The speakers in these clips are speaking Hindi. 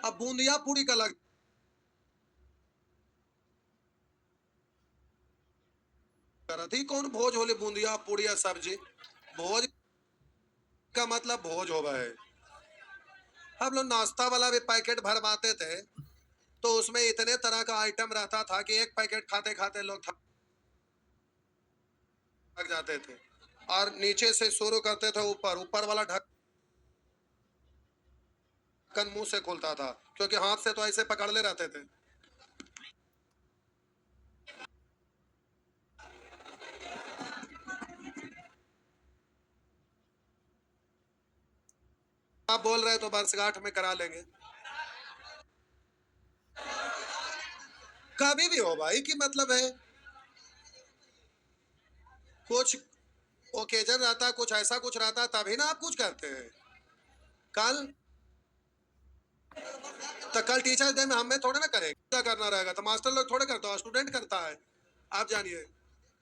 अब बूंदिया पूरी का लग रहा थी कौन भोज होले बूंदिया पूरी या सब्जी। भोज का मतलब भोज होगा है। हम लोग नाश्ता वाला भी पैकेट भरवाते थे तो उसमें इतने तरह का आइटम रहता था कि एक पैकेट खाते खाते लोग थक जाते थे। और नीचे से शुरू करते थे ऊपर ऊपर वाला ढक्कन मुंह से खोलता था क्योंकि हाथ से तो ऐसे पकड़ ले रहते थे। आप बोल रहे तो वर्षगांठ में करा लेंगे कभी भी हो भाई की मतलब है कुछ ओकेजन रहता कुछ ऐसा कुछ रहता तभी ना आप कुछ करते हैं। कल तो कल टीचर्स डे में हमें थोड़े ना करेंगे क्या करना रहेगा तो मास्टर लोग थोड़े करता है स्टूडेंट करता है। आप जानिए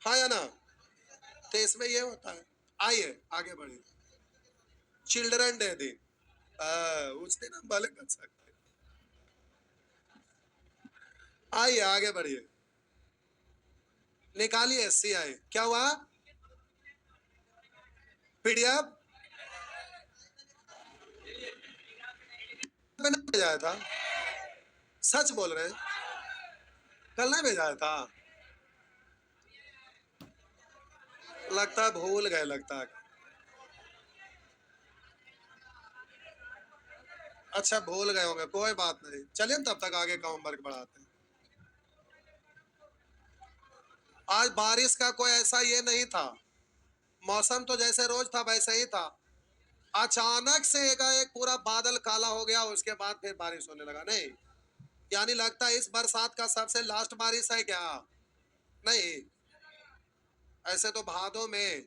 हाँ या ना। तो इसमें ये होता है। आइए आगे बढ़िए। चिल्ड्रन डे दिन उस दिन हम भले कर सकते हैं। आइए आगे बढ़िए। निकालिए SCI क्या हुआ PDF पे नहीं भेजा था। सच बोल रहे हैं कल नहीं भेजा था। लगता है भूल गए लगता है। अच्छा भूल गए होंगे कोई बात नहीं चलिए तब तक आगे का होमवर्क बढ़ाते हैं। आज बारिश का कोई ऐसा ये नहीं था। मौसम तो जैसे रोज था वैसे ही था। अचानक से एक पूरा बादल काला हो गया उसके बाद फिर बारिश होने लगा नहीं। यानी लगता है इस बरसात का सबसे लास्ट बारिश है क्या। नहीं ऐसे तो भादों में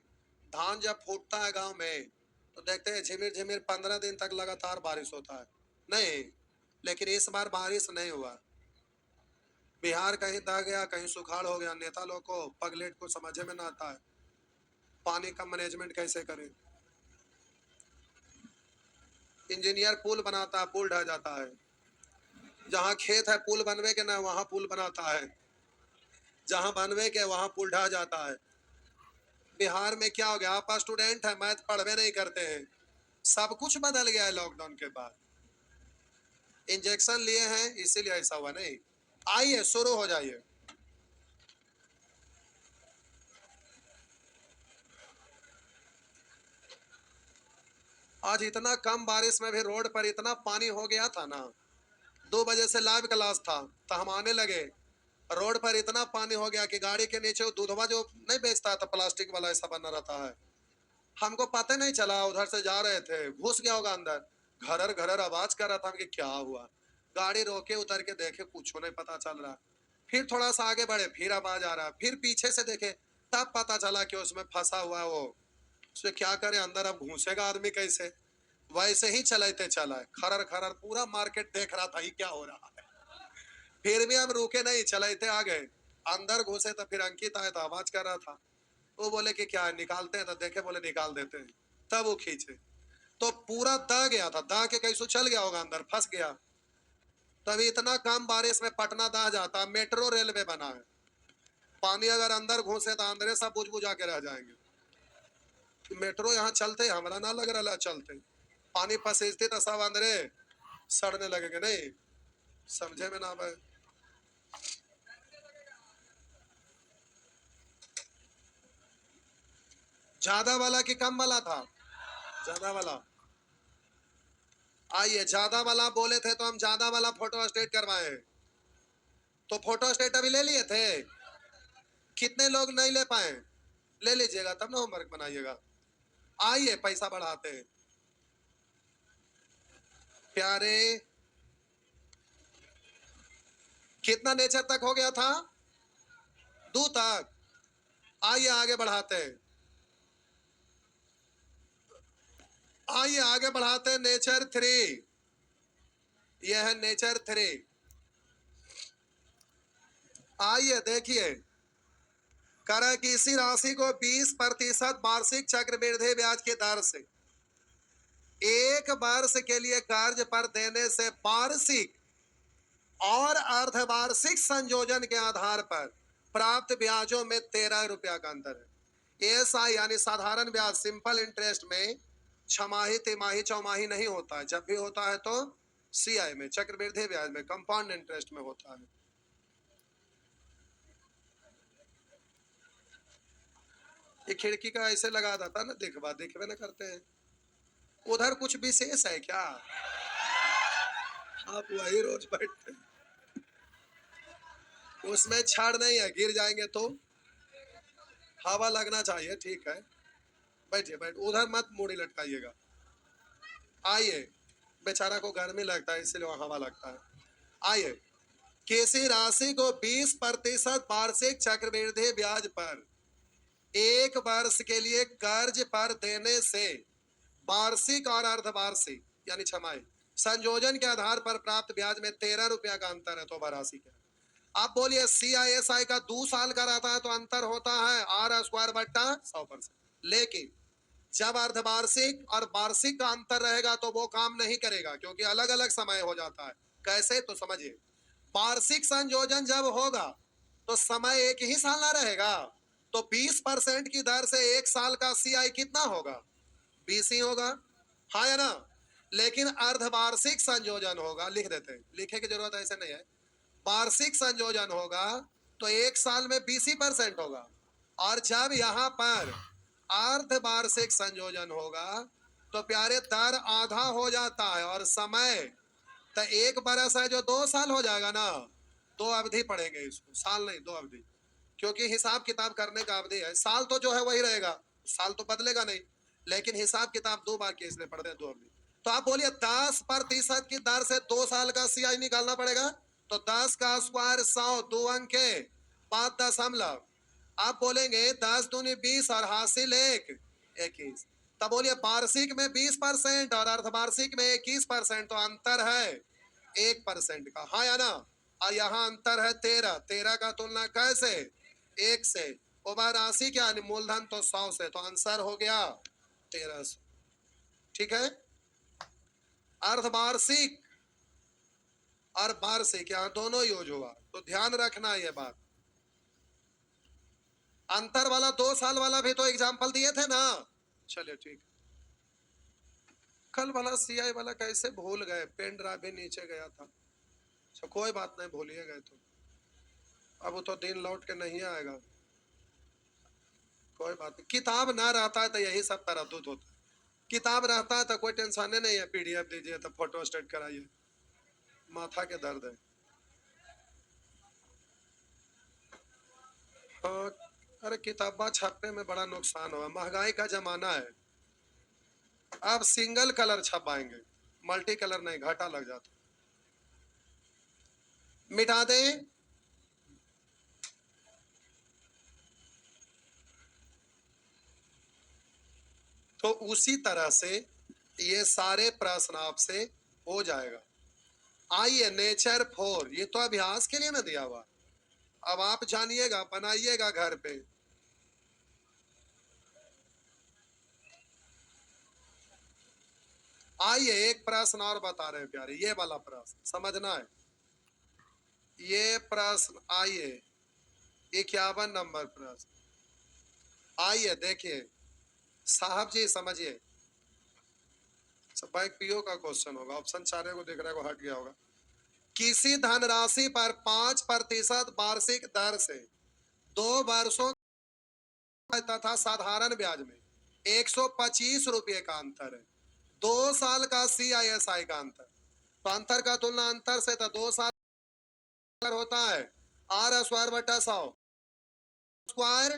धान जब फूटता है गांव में तो देखते हैं झिमिर झिमिर 15 दिन तक लगातार बारिश होता है। नहीं लेकिन इस बार बारिश नहीं हुआ। बिहार कहीं दह गया कहीं सुखाड़ हो गया नेता लोग को पगलेट को समझ में ना आता है पानी का मैनेजमेंट कैसे करें। इंजीनियर पुल बनाता है पुल ढह जाता है। जहाँ खेत है पुल बनवे के ना वहाँ पुल बनाता है। जहाँ बनवे के वहाँ पुल ढह जाता है। बिहार में क्या हो गया आप स्टूडेंट है मैथ पढ़वे नहीं करते हैं। सब कुछ बदल गया है लॉकडाउन के बाद। इंजेक्शन लिए हैं इसीलिए ऐसा हुआ नहीं। आइए शुरू हो जाइए। आज इतना कम बारिश में भी रोड पर इतना पानी हो गया था ना। 2 बजे से लाइव क्लास था तो हम आने लगे। रोड पर इतना पानी हो गया कि गाड़ी के नीचे दूधवा जो नहीं बेचता था प्लास्टिक वाला ऐसा बना रहता है। हमको पता नहीं चला उधर से जा रहे थे घुस गया होगा अंदर। घरर घरर आवाज कर रहा था कि क्या हुआ। गाड़ी रोके उतर के देखे कुछ नहीं पता चल रहा। फिर थोड़ा सा आगे बढ़े फिर आवाज आ रहा फिर पीछे से देखे तब पता चला कि उसमें फंसा हुआ है वो। उसमें क्या करे अंदर अब घुसेगा आदमी कैसे। वैसे ही चलाते चला खरर खरर पूरा मार्केट देख रहा था ये क्या हो रहा है। फिर भी हम रुके नहीं चलाते आ गए। अंदर घुसे तो फिर अंकित आया था आवाज कर रहा था। वो बोले कि क्या है निकालते हैं तो देखे बोले निकाल देते हैं। तब वो खींचे तो पूरा दह गया था दह के कैसे चल गया होगा अंदर फंस गया। तभी इतना कम बारिश में पटना दह जाता मेट्रो रेलवे बना है। पानी अगर अंदर घुसे तो अंदर सब बुझ बुझा के रह जाएंगे। मेट्रो यहाँ चलते हमारा ना लग रहा चलते। पानी फंसते तो सब अंदरे सड़ने लगेंगे नहीं। समझे में ना भाई। ज्यादा वाला कि कम वाला था। ज्यादा वाला। आइए ज्यादा वाला बोले थे तो हम ज्यादा वाला फोटो स्टेट करवाए। तो फोटो स्टेट अभी ले लिए थे। कितने लोग नहीं ले पाए। ले लीजिएगा तब ना होमवर्क बनाइएगा। आइए पैसा बढ़ाते हैं। प्यारे कितना नेचर तक हो गया था। 2 तक। आइए आगे बढ़ाते हैं। आइए आगे बढ़ाते हैं नेचर 3। यह है नेचर 3। आइए देखिए करें कि इसी राशि को 20% वार्षिक चक्रवृद्धि ब्याज की दर से एक वर्ष के लिए कर्ज पर देने से वार्षिक और अर्धवार्षिक संयोजन के आधार पर प्राप्त ब्याजों में 13 रुपया का अंतर है। एएसआई यानी साधारण ब्याज सिंपल इंटरेस्ट में छमाही, तिमाही, चौमाही नहीं होता है। जब भी होता है तो सीआई में, चक्रवृद्धि ब्याज में, कंपाउंड इंटरेस्ट में होता है। ये खिड़की का ऐसे लगा देता ना, देखवा देखवे ना करते हैं। उधर कुछ विशेष है क्या? आप वही रोज बैठते हैं। उसमें छाड़ नहीं है, गिर जाएंगे तो हवा लगना चाहिए। ठीक है, बैठिए बैठ, उधर मत मूड़ी लटकाइएगा। आइए, बेचारा को गर्मी लगता है इसलिए हवा लगता है। आइए, किसी राशि को 20% वार्षिक चक्रवृद्धि ब्याज पर एक वर्ष के लिए कर्ज पर देने से वार्षिक और अर्धवार्षिक यानी छमाही संयोजन के आधार पर प्राप्त ब्याज में 13 रुपया का अंतर है। तो वाराणसी क्या? आप बोलिए CISI का 2 साल का रहता है तो अंतर होता है R² बट्टा 100%। लेकिन जब अर्धवार्षिक और वार्षिक का अंतर रहेगा तो वो काम नहीं करेगा, क्योंकि अलग अलग समय हो जाता है। कैसे? तो समझिए, वार्षिक संयोजन जब होगा तो समय एक ही साल ना रहेगा, तो 20% की दर से एक साल का CI कितना होगा? 20 ही होगा, हाँ या ना? लेकिन अर्धवार्षिक संयोजन होगा, लिख देते हैं, लिखे की जरूरत ऐसे नहीं है। वार्षिक संयोजन होगा तो एक साल में 20% होगा, और जब यहाँ पर अर्धवार्षिक संयोजन होगा तो प्यारे दर आधा हो जाता है, और समय तो एक बरस है जो 2 साल हो जाएगा ना। 2 अवधि पढ़ेंगे इसको, साल नहीं 2 अवधि, क्योंकि हिसाब किताब करने का अवधि है। साल तो जो है वही रहेगा, साल तो बदलेगा नहीं, लेकिन हिसाब किताब 2 बार के इसलिए पढ़ते हैं 2 अवधि। तो आप बोलिए 10% की दर से 2 साल का CI निकालना पड़ेगा, तो 10 का स्क्वायर 100, 2 अंक के 5 दशमलव। आप बोलेंगे 10 दूनी 20 और हासिल 21। तब बोलिए वार्षिक में 20% और अर्धवार्षिक में 21%, तो अंतर है 1% का, हाँ या ना? और यहाँ अंतर है 13। 13 का तुलना कैसे? 1 से। वाराणसी क्या मूलधन तो 100 से, तो आंसर हो गया 1300। ठीक है, अर्धवार्षिक और वार्षिक यहाँ दोनों यूज हुआ, तो ध्यान रखना ये बात। अंतर वाला 2 साल वाला भी तो एग्जाम्पल दिए थे ना। चलिए ठीक, कल वाला CI वाला कैसे भूल गए? पेन ड्राइव भी नीचे गया था। अच्छा कोई बात नहीं, भूलिए गए तो अब वो तो दिन लौट के नहीं आएगा। कोई बात नहीं, किताब ना रहता है तो यही सब तरद्दुत होता है। किताब रहता है तो कोई टेंशन नहीं है, PDF दीजिए तो फोटो स्टेट कराइए, माथा के दर्द है। हाँ, अरे किताबा छपने में बड़ा नुकसान हुआ, महंगाई का जमाना है। अब सिंगल कलर छपाएंगे, मल्टी कलर नहीं, घाटा लग जाता। मिटा दें, तो उसी तरह से ये सारे प्रश्न आपसे हो जाएगा। आइए नेचर 4, ये तो अभ्यास के लिए ना दिया हुआ, अब आप जानिएगा, बनाइएगा घर पे। आइए एक प्रश्न और बता रहे हैं प्यारे, ये वाला प्रश्न समझना है। ये प्रश्न आइए 51 नंबर प्रश्न। आइए देखिए साहब जी, समझिए, बैंक PO का क्वेश्चन होगा, ऑप्शन 4 को देख रहे को हट गया होगा। किसी धनराशि पर 5% वार्षिक दर से 2 वर्षों तथा साधारण ब्याज में 125 रुपये का अंतर है। 2 साल का CISI का अंतर, तो अंतर का तुलना अंतर से, तो 2 साल होता है R² बटा 100 स्क्वायर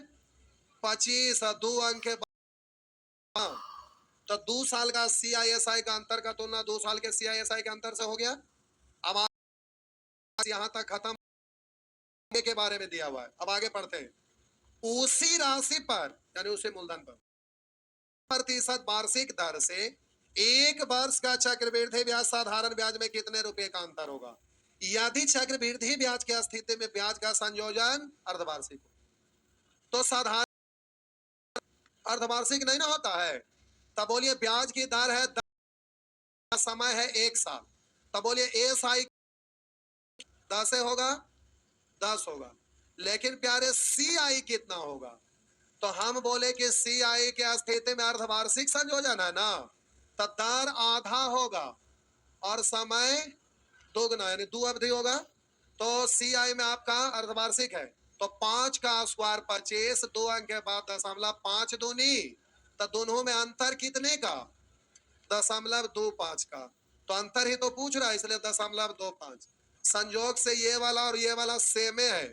25 और 2 अंक के बाद, तो 2 साल का CISI का अंतर का तुलना 2 साल के CISI के अंतर से हो गया। अब यहाँ तक खत्म के बारे में दिया हुआ है, अब आगे पढ़ते हैं। उसी राशि पर यानी उसी मूलधन पर प्रतिशत वार्षिक दर से एक वर्ष का चक्रवृद्धि ब्याज साधारण ब्याज में कितने रुपए का अंतर होगा? यदि चक्रवृद्धि ब्याज की स्थिति में ब्याज का संयोजन अर्धवार्षिक हो तो साधारण अर्धवार्षिक नहीं ना होता है। तब बोलिए ब्याज की दर है समय है 1 साल, तब बोलिए ए साई 10 होगा, 10 होगा। लेकिन प्यारे सी आई कितना होगा? तो हम बोले कि सी आई के स्थिति में अर्धवार्षिक संयोजन है ना, तो दर आधा होगा और समय दोगुना यानी 2 अवधि होगा। तो सी आई में आपका अर्धवार्षिक है, तो 5 का स्क्वायर 25, 2 अंक के बाद 0.5 दूनी, तो दोनों में अंतर कितने का? 0.25 का। तो अंतर ही तो पूछ रहा है, इसलिए 0.25। संयोग से ये वाला और ये वाला सेम है,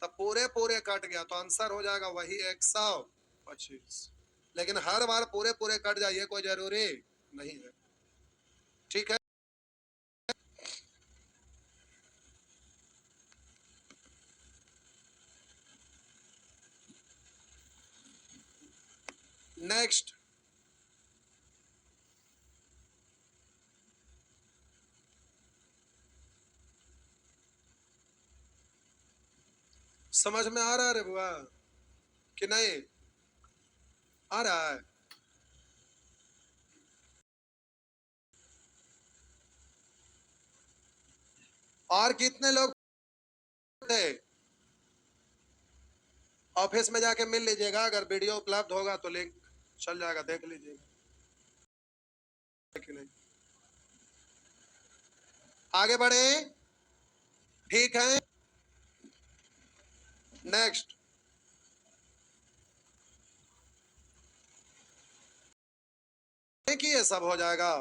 तो पूरे पूरे कट गया, तो आंसर हो जाएगा वही 125। लेकिन हर बार पूरे पूरे कट जाए ये कोई जरूरी नहीं है, ठीक है। नेक्स्ट, समझ में आ रहा है रे बुआ कि नहीं आ रहा है? और कितने लोग थे? ऑफिस में जाके मिल लीजिएगा, अगर वीडियो उपलब्ध होगा तो लिंक चल जाएगा, देख लीजिएगा कि नहीं। आगे बढ़े, ठीक है। नेक्स्ट, कि ये सब हो जाएगा।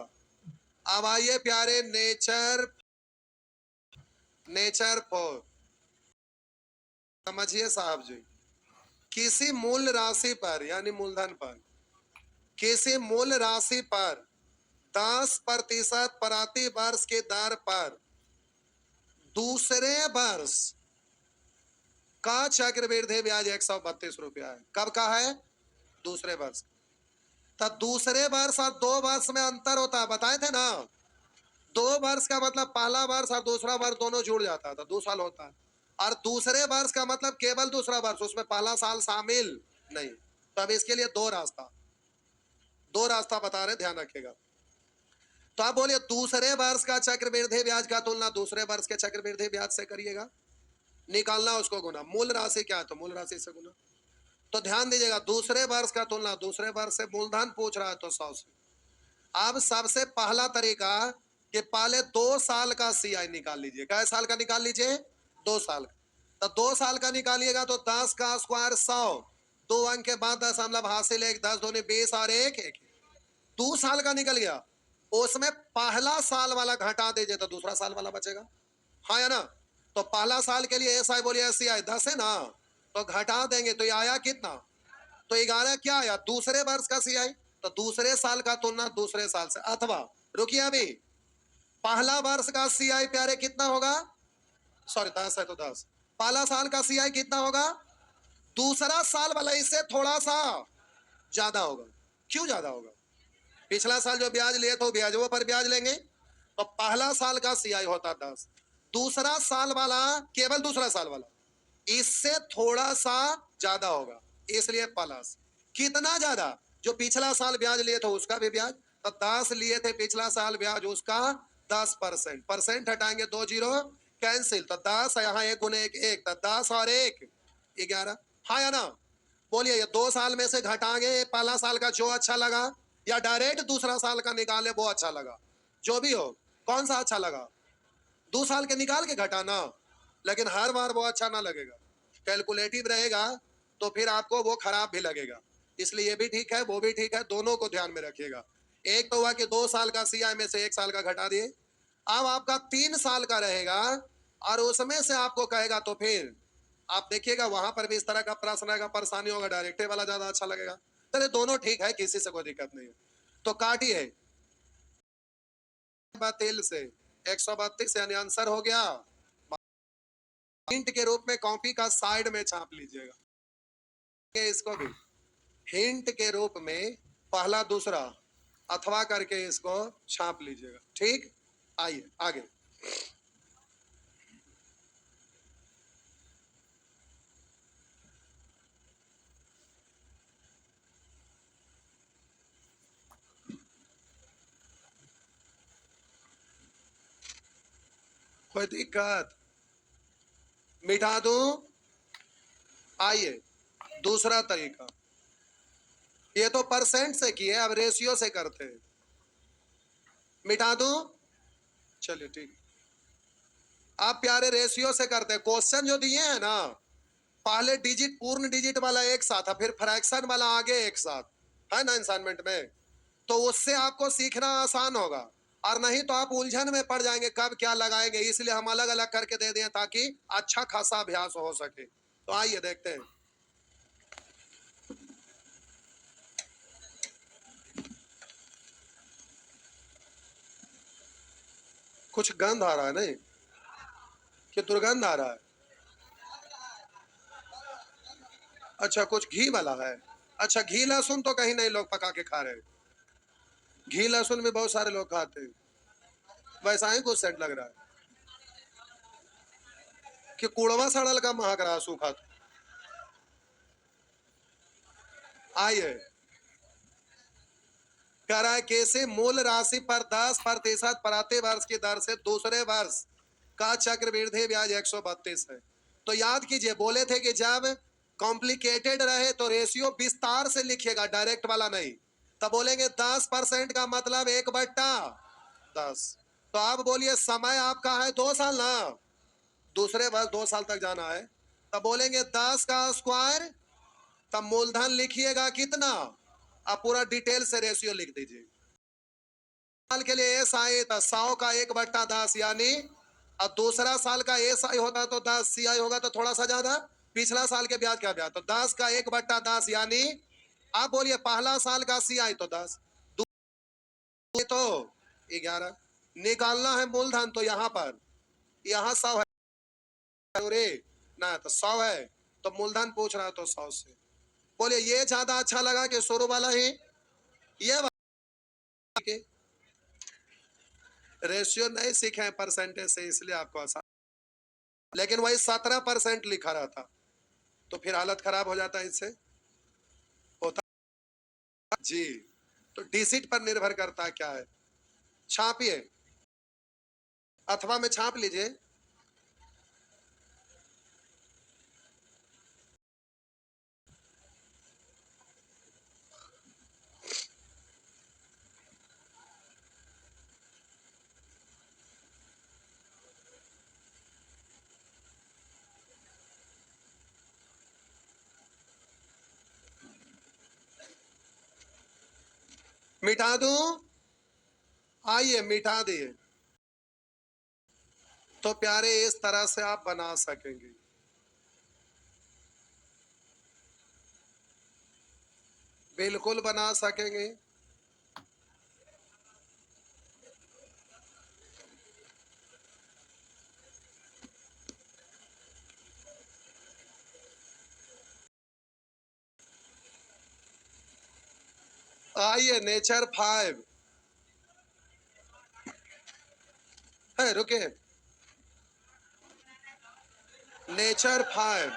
अब आइए प्यारे नेचर, नेचर फोर समझिए साहब जी। किसी मूल राशि पर यानी मूलधन पर, किसी मूल राशि पर 10% प्रति वर्ष के दर पर दूसरे वर्ष का चक्रवृद्धि ब्याज 132 रुपया है। कब का है? दूसरे वर्ष। तब दूसरे वर्ष और 2 वर्ष में अंतर होता है, बताए थे ना। 2 वर्ष का मतलब पहला वर्ष और दूसरा वर्ष दोनों जुड़ जाता है, तो 2 साल होता है। और दूसरे वर्ष का मतलब केवल दूसरा वर्ष, उसमें पहला साल शामिल नहीं। तो अब इसके लिए दो रास्ता बता रहे, ध्यान रखिएगा। तो आप बोलिए दूसरे वर्ष का चक्रवृद्धि ब्याज का तुलना दूसरे वर्ष के चक्रवृद्धि ब्याज से करिएगा, निकालना उसको गुना। मूल राशि क्या है? तो मूल राशि से गुना। तो ध्यान दीजिएगा, दूसरे वर्ष का तुलना दूसरे वर्ष से, मूलधन पूछ रहा है तो 100 से। अब सबसे पहला तरीका कि पहले 2 साल का सीआई निकाल लीजिए। कै साल का निकाल लीजिए? 2 साल का। तो 2 साल का निकालिएगा तो 10 का स्क्वायर 100, 2 अंक के बाद दशमलव हासिल 1, 10 दूनी 20 और 1 1। 2 साल का निकल गया, उसमें पहला साल वाला घटा दीजिए तो दूसरा साल वाला बचेगा, हाँ या ना। तो पहला साल के लिए एसआई बोलिए एससीआई 10 है ना, तो घटा देंगे तो ये आया कितना? तो 11 क्या आया? दूसरे वर्ष का सीआई। तो दूसरे साल का तुलना दूसरे साल से, अथवा रुकिए अभी, पहला वर्ष का सीआई प्यारे कितना होगा? सॉरी 10 है तो 10। पहला साल का सीआई कितना होगा? दूसरा साल वाला इससे थोड़ा सा ज्यादा होगा। क्यों ज्यादा होगा? पिछला साल जो ब्याज लिए तो ब्याजों पर ब्याज लेंगे, तो पहला साल का सीआई होता 10, दूसरा साल वाला, केवल दूसरा साल वाला, इससे थोड़ा सा ज्यादा होगा, इसलिए प्लस। कितना ज्यादा? जो पिछला साल ब्याज लिए थे उसका भी ब्याज, तो 10 लिए थे पिछला साल ब्याज, उसका 10%, परसेंट हटाएंगे 2 जीरो कैंसिल, तो 10 यहाँ 1 गुने 1 1, तो 10 और 1 11, हाँ या ना। बोलिए ये 2 साल में से घटाएंगे, पहला साल का जो अच्छा लगा, या डायरेक्ट दूसरा साल का निकाले वो अच्छा लगा, जो भी हो, कौन सा अच्छा लगा? 2 साल के निकाल के घटाना, लेकिन हर बार वो अच्छा ना लगेगा, कैलकुलेटिव रहेगा तो फिर आपको वो खराब भी लगेगा। इसलिए ये भी ठीक है, वो भी ठीक है, दोनों को ध्यान में रखिएगा। एक तो हुआ कि 2 साल का सीआई में से 1 साल का घटा दिए, अब आपका 3 साल का रहेगा और उसमें से आपको कहेगा, तो फिर आप देखिएगा वहां पर भी इस तरह का प्रश्न रहेगा, परेशानी होगा, डायरेक्टिव वाला ज्यादा अच्छा लगेगा। चलिए दोनों ठीक है, किसी से कोई दिक्कत नहीं है। तो काटिए बातिल से 132 यानी आंसर हो गया। हिंट के रूप में कॉपी का साइड में छाप लीजिएगा, इसको भी हिंट के रूप में पहला दूसरा अथवा करके इसको छाप लीजिएगा, ठीक। आइए आगे। कोई दिक्कत? मिटा दूं? आइए दूसरा तरीका, ये तो परसेंट से किए, अब रेशियो से करते हैं। मिटा दूं? चलिए ठीक। आप प्यारे रेशियो से करते हैं। क्वेश्चन जो दिए हैं ना, पहले डिजिट पूर्ण डिजिट वाला एक साथ है, फिर फ्रैक्शन वाला आगे एक साथ है ना असाइनमेंट में, तो उससे आपको सीखना आसान होगा, और नहीं तो आप उलझन में पड़ जाएंगे कब क्या लगाएंगे। इसलिए हम अलग अलग करके दे दें ताकि अच्छा खासा अभ्यास हो सके। तो आइए देखते हैं। कुछ गंध आ रहा है नहीं कि दुर्गंध आ रहा है? अच्छा कुछ घी वाला है। अच्छा घी लहसुन तो कहीं नहीं लोग पका के खा रहे हैं, घी लहसुन भी बहुत सारे लोग खाते हैं। वैसा ही कुछ सेंट लग रहा है कि कूड़वा सड़ल का महक रहा सूखा। आइए कह रहा है कैसे मूल राशि पर 10% प्रति वर्ष की दर से दूसरे वर्ष का चक्रवृद्धि ब्याज 132 है। तो याद कीजिए बोले थे कि जब कॉम्प्लिकेटेड रहे तो रेशियो विस्तार से लिखिएगा, डायरेक्ट वाला नहीं। तब बोलेंगे 10% का मतलब 1/10। तो आप बोलिए समय आपका है 2 साल ना, दूसरे वर्ष 2 साल तक जाना है, तब बोलेंगे 10 का स्क्वायर, तब मूलधन लिखिएगा कितना, आप पूरा डिटेल से रेशियो लिख दीजिए। साल के लिए एस आई तो 100 का 1/10 यानी, अब दूसरा साल का एस आई होता तो 10, सी आई होगा तो थोड़ा सा ज्यादा, पिछला साल के ब्याज क्या ब्याज, तो 10 का 1/10 यानी, आप बोलिए पहला साल का सी आई तो 10, तो 11 निकालना है मूलधन, तो यहाँ पर यहाँ 100 है रे ना, तो 100 है, तो मूलधन पूछ रहा है तो 100 से। बोलिए ये ज्यादा अच्छा लगा कि शुरू वाला ही, ये वाला रेशियो नहीं सीखे हैं परसेंटेज से, इसलिए आपको आसान, लेकिन वही 17% लिखा रहता तो फिर हालत खराब हो जाता है, इससे होता जी। तो डिजिट पर निर्भर करता है क्या है। छापिए अथवा में छाप लीजिए। मिटा दूं? आइए मिटा दिए। तो प्यारे इस तरह से आप बना सकेंगे। बिल्कुल बना सकेंगे। आइए नेचर 5 है, रुके, नेचर 5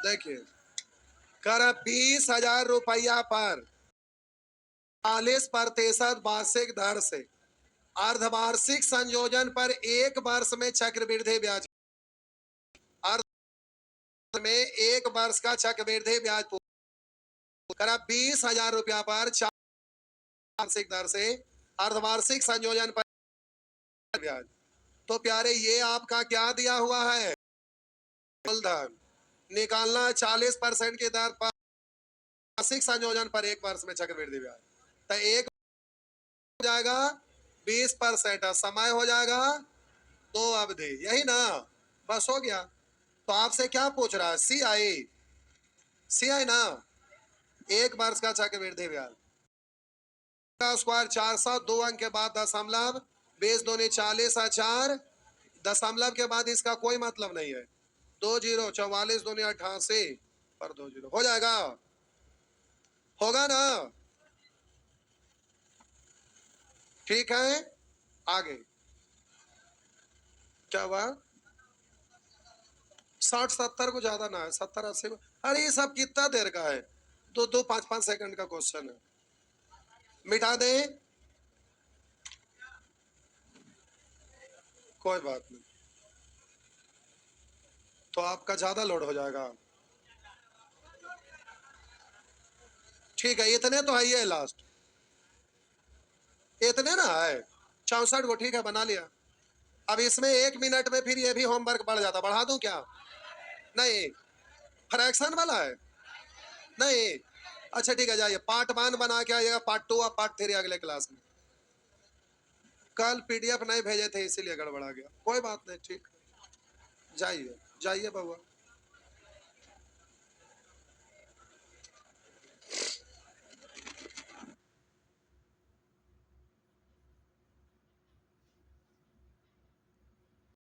देखिए, कर 20,000 रुपया पर 40% वार्षिक दर से अर्धवार्षिक संयोजन पर 1 वर्ष में चक्रवृद्धि ब्याज, अर्ध में 1 वर्ष का चक्रवृद्धि ब्याज करा 20,000 रुपया पर 4 वार्षिक दर से अर्धवार्षिक संयोजन पर ब्याज। तो प्यारे ये आपका क्या दिया हुआ है, मूलधन निकालना 40% की दर पर वार्षिक संयोजन पर 1 वर्ष में चक्रवृद्धि ब्याज, तो एक हो जाएगा 20%, समय हो जाएगा 2 अवधि, यही ना, बस हो गया। तो आपसे क्या पूछ रहा है, सी आई ना, 1 वर्ष का चक्रवृद्धि ब्याज का स्क्वायर 400, 2 अंक के बाद दशमलव, 20 दूनी 40, 4 दशमलव के बाद इसका कोई मतलब नहीं है, 2 जीरो, 44 दूनी 88 पर 2 जीरो हो जाएगा, होगा ना, ठीक है। आगे क्या हुआ, 60-70 को ज्यादा ना है, 70-80 को, अरे ये सब कितना देर का है, 2-2, 5-5 सेकंड का क्वेश्चन है, मिटा दें। कोई बात नहीं, तो आपका ज्यादा लोड हो जाएगा। ठीक है, इतने तो है ही है लास्ट, इतने ना है 64 को। ठीक है, बना लिया। अब इसमें 1 मिनट में फिर ये भी होमवर्क बढ़ जाता, बढ़ा दूं क्या? नहीं, फ्रैक्शन वाला है नहीं। अच्छा ठीक है, जाइए पार्ट 1 बना के आइएगा, पार्ट 2 और पार्ट 3 अगले क्लास में। कल पीडीएफ नहीं भेजे थे इसीलिए गड़बड़ा गया, कोई बात नहीं, ठीक। जाइए जाइए बाबा।